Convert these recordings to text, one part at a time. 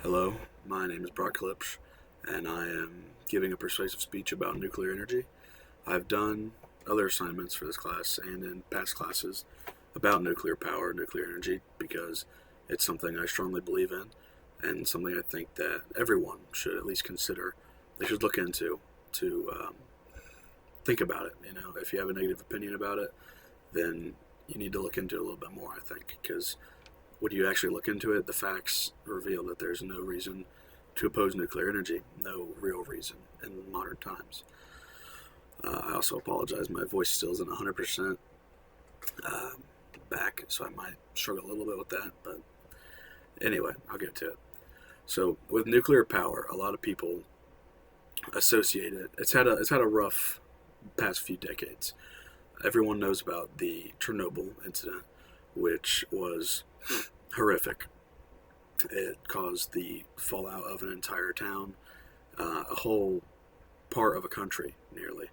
Hello, my name is Brock Klipsch, and I am giving a persuasive speech about nuclear energy. I've done other assignments for this class and in past classes about nuclear power, nuclear energy, because it's something I strongly believe in and something I think that everyone should at least consider. They should look into to think about it. If you have a negative opinion about it, then you need to look into it a little bit more, I think, because when you actually look into it, the facts reveal that there's no reason to oppose nuclear energy, no real reason in modern times. I also apologize, my voice still isn't 100% back, so I might struggle a little bit with that, but anyway, I'll get to it. So, with nuclear power, a lot of people associate it. It's had a rough past few decades. Everyone knows about the Chernobyl incident, which was horrific. It caused the fallout of an entire town, a whole part of a country, nearly,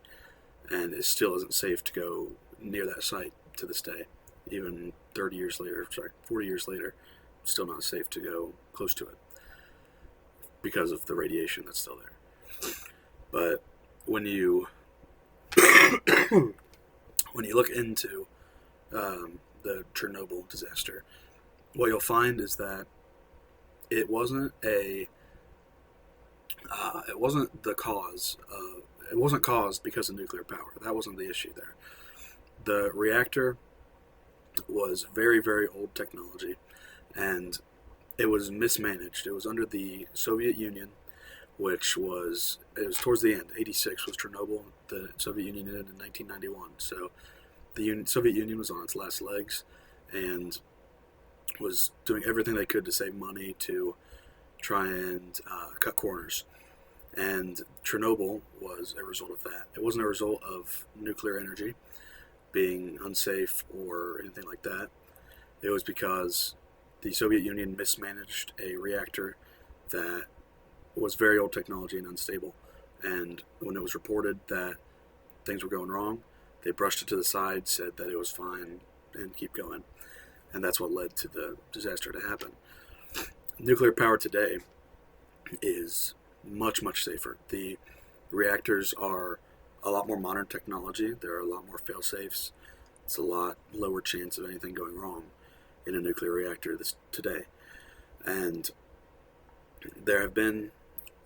and it still isn't safe to go near that site to this day. Even 40 years later, still not safe to go close to it because of the radiation that's still there. But when you when you look into the Chernobyl disaster, what you'll find is that it wasn't it wasn't caused because of nuclear power. That wasn't the issue there. The reactor was very, very old technology, and it was mismanaged. It was under the Soviet Union, it was towards the end. 86 was Chernobyl. The Soviet Union ended in 1991. So the Soviet Union was on its last legs and was doing everything they could to save money, to try and cut corners. And Chernobyl was a result of that. It wasn't a result of nuclear energy being unsafe or anything like that. It was because the Soviet Union mismanaged a reactor that was very old technology and unstable. And when it was reported that things were going wrong, they brushed it to the side, said that it was fine, and keep going. And that's what led to the disaster to happen. Nuclear power today is much, much safer. The reactors are a lot more modern technology. There are a lot more fail-safes. It's a lot lower chance of anything going wrong in a nuclear reactor today. And there have been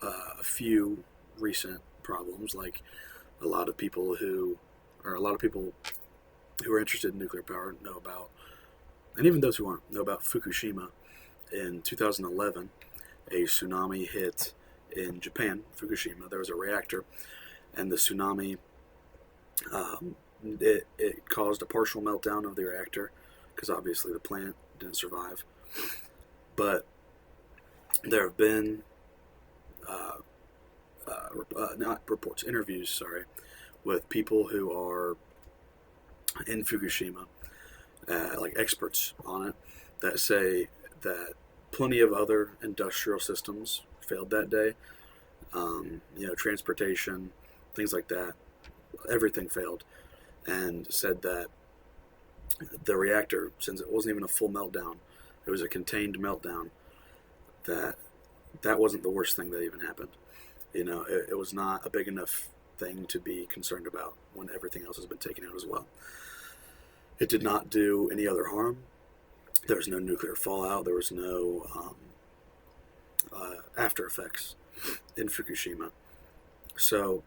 a few recent problems, like a lot of people who are interested in nuclear power know about, and even those who aren't, know about Fukushima. In 2011, a tsunami hit in Japan, Fukushima. There was a reactor, and the tsunami, it caused a partial meltdown of the reactor, because obviously the plant didn't survive. But there have been interviews, with people who are in Fukushima, like experts on it, that say that plenty of other industrial systems failed that day. Transportation, things like that, everything failed, and said that the reactor, since it wasn't even a full meltdown, it was a contained meltdown, that wasn't the worst thing that even happened. It was not a big enough thing to be concerned about when everything else has been taken out as well. It did not do any other harm. There was no nuclear fallout. There was no after effects in Fukushima. So,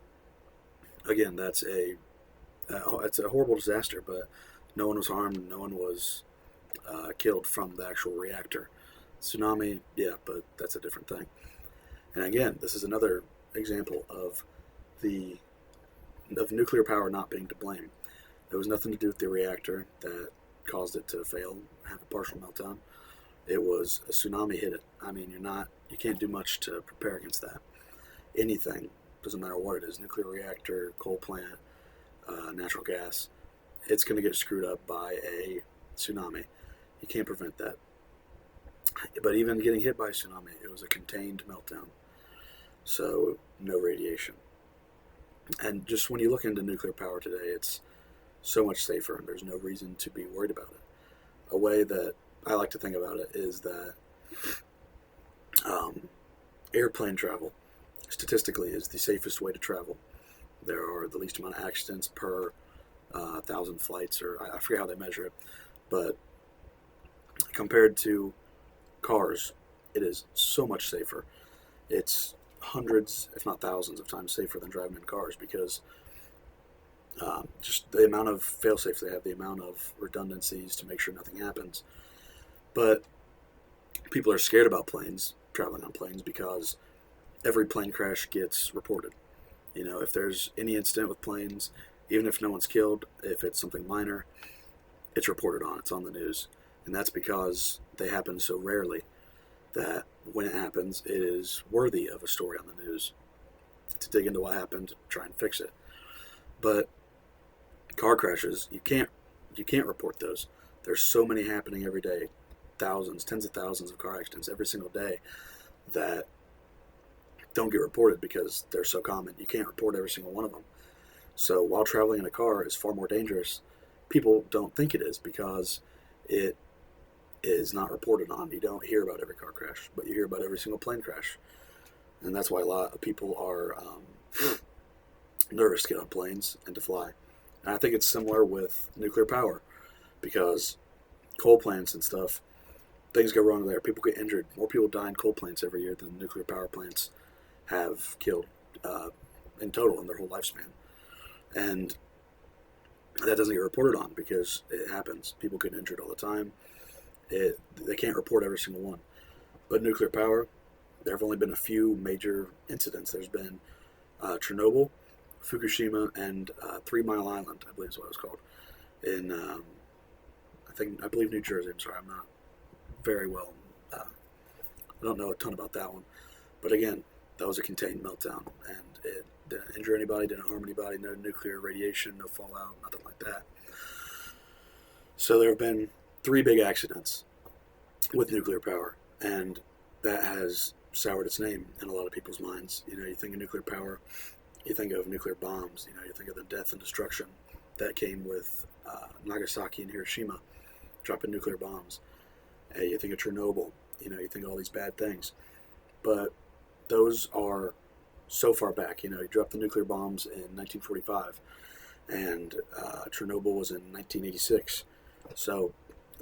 again, it's a horrible disaster, but no one was harmed. No one was killed from the actual reactor. Tsunami, yeah, but that's a different thing. And again, this is another example of nuclear power not being to blame. There was nothing to do with the reactor that caused it to fail, have a partial meltdown. It was a tsunami hit it. I mean, you can't do much to prepare against that. Anything, doesn't matter what it is, nuclear reactor, coal plant, natural gas, it's going to get screwed up by a tsunami. You can't prevent that. But even getting hit by a tsunami, it was a contained meltdown. So, no radiation. And just when you look into nuclear power today, it's so much safer, and there's no reason to be worried about it. A way that I like to think about it is that airplane travel, statistically, is the safest way to travel. There are the least amount of accidents per 1,000 flights, or I forget how they measure it, but compared to cars, it is so much safer. It's hundreds, if not thousands, of times safer than driving in cars because just the amount of fail-safes they have, the amount of redundancies to make sure nothing happens. But people are scared about planes, traveling on planes, because every plane crash gets reported. If there's any incident with planes, even if no one's killed, if it's something minor, it's reported on. It's on the news. And that's because they happen so rarely that when it happens, it is worthy of a story on the news to dig into what happened, try and fix it. But car crashes, you can't report those. There's so many happening every day, thousands, tens of thousands of car accidents every single day that don't get reported because they're so common. You can't report every single one of them. So while traveling in a car is far more dangerous, people don't think it is because it is not reported on. You don't hear about every car crash, but you hear about every single plane crash. And that's why a lot of people are nervous to get on planes and to fly. And I think it's similar with nuclear power because coal plants and stuff, things go wrong there. People get injured. More people die in coal plants every year than nuclear power plants have killed in total in their whole lifespan. And that doesn't get reported on because it happens. People get injured all the time. They can't report every single one. But nuclear power, there have only been a few major incidents. There's been Chernobyl, Fukushima, and 3 Mile Island, I believe is what it was called, in I believe New Jersey. I'm sorry, I'm not very well. I don't know a ton about that one, but again, that was a contained meltdown, and it didn't injure anybody, didn't harm anybody, no nuclear radiation, no fallout, nothing like that. So there have been 3 big accidents with nuclear power, and that has soured its name in a lot of people's minds. You think of nuclear power, you think of nuclear bombs, you think of the death and destruction that came with Nagasaki and Hiroshima, dropping nuclear bombs. You think of Chernobyl, you think of all these bad things. But those are so far back. You dropped the nuclear bombs in 1945, and Chernobyl was in 1986. So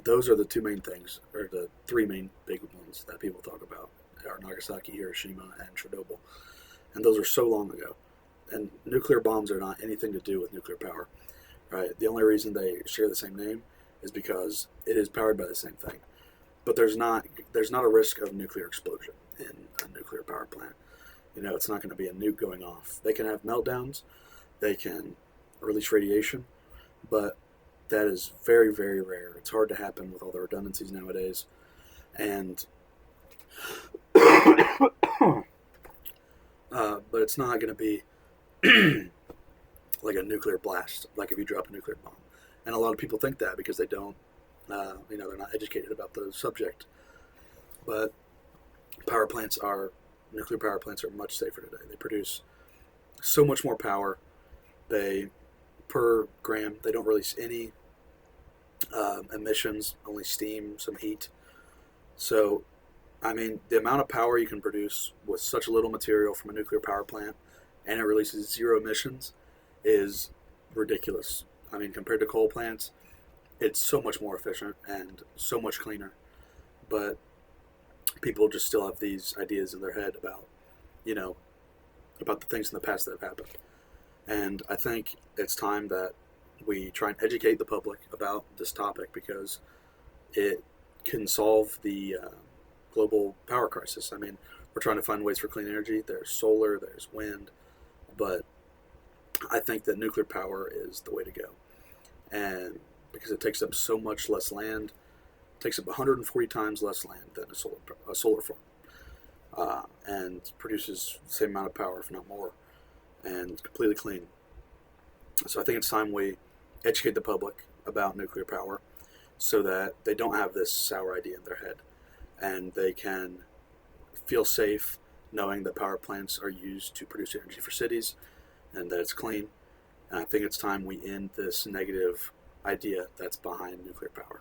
those are the 2 main things, or the 3 main big ones that people talk about, are Nagasaki, Hiroshima, and Chernobyl. And those are so long ago. And nuclear bombs are not anything to do with nuclear power, right? The only reason they share the same name is because it is powered by the same thing. But there's not a risk of nuclear explosion in a nuclear power plant. It's not going to be a nuke going off. They can have meltdowns, they can release radiation, but that is very, very rare. It's hard to happen with all the redundancies nowadays. And but it's not going to be like a nuclear blast, like if you drop a nuclear bomb. And a lot of people think that because they don't, they're not educated about the subject. But nuclear power plants are much safer today. They produce so much more power. Per gram, they don't release any emissions, only steam, some heat. So, the amount of power you can produce with such little material from a nuclear power plant, and it releases 0 emissions, is ridiculous. Compared to coal plants, it's so much more efficient and so much cleaner. But people just still have these ideas in their head about, about the things in the past that have happened. And I think it's time that we try and educate the public about this topic because it can solve the global power crisis. We're trying to find ways for clean energy. There's solar, there's wind, but I think that nuclear power is the way to go. And because it takes up so much less land, it takes up 140 times less land than a solar farm, and produces the same amount of power, if not more, and completely clean. So I think it's time we educate the public about nuclear power so that they don't have this sour idea in their head, and they can feel safe knowing that power plants are used to produce energy for cities and that it's clean. And I think it's time we end this negative idea that's behind nuclear power.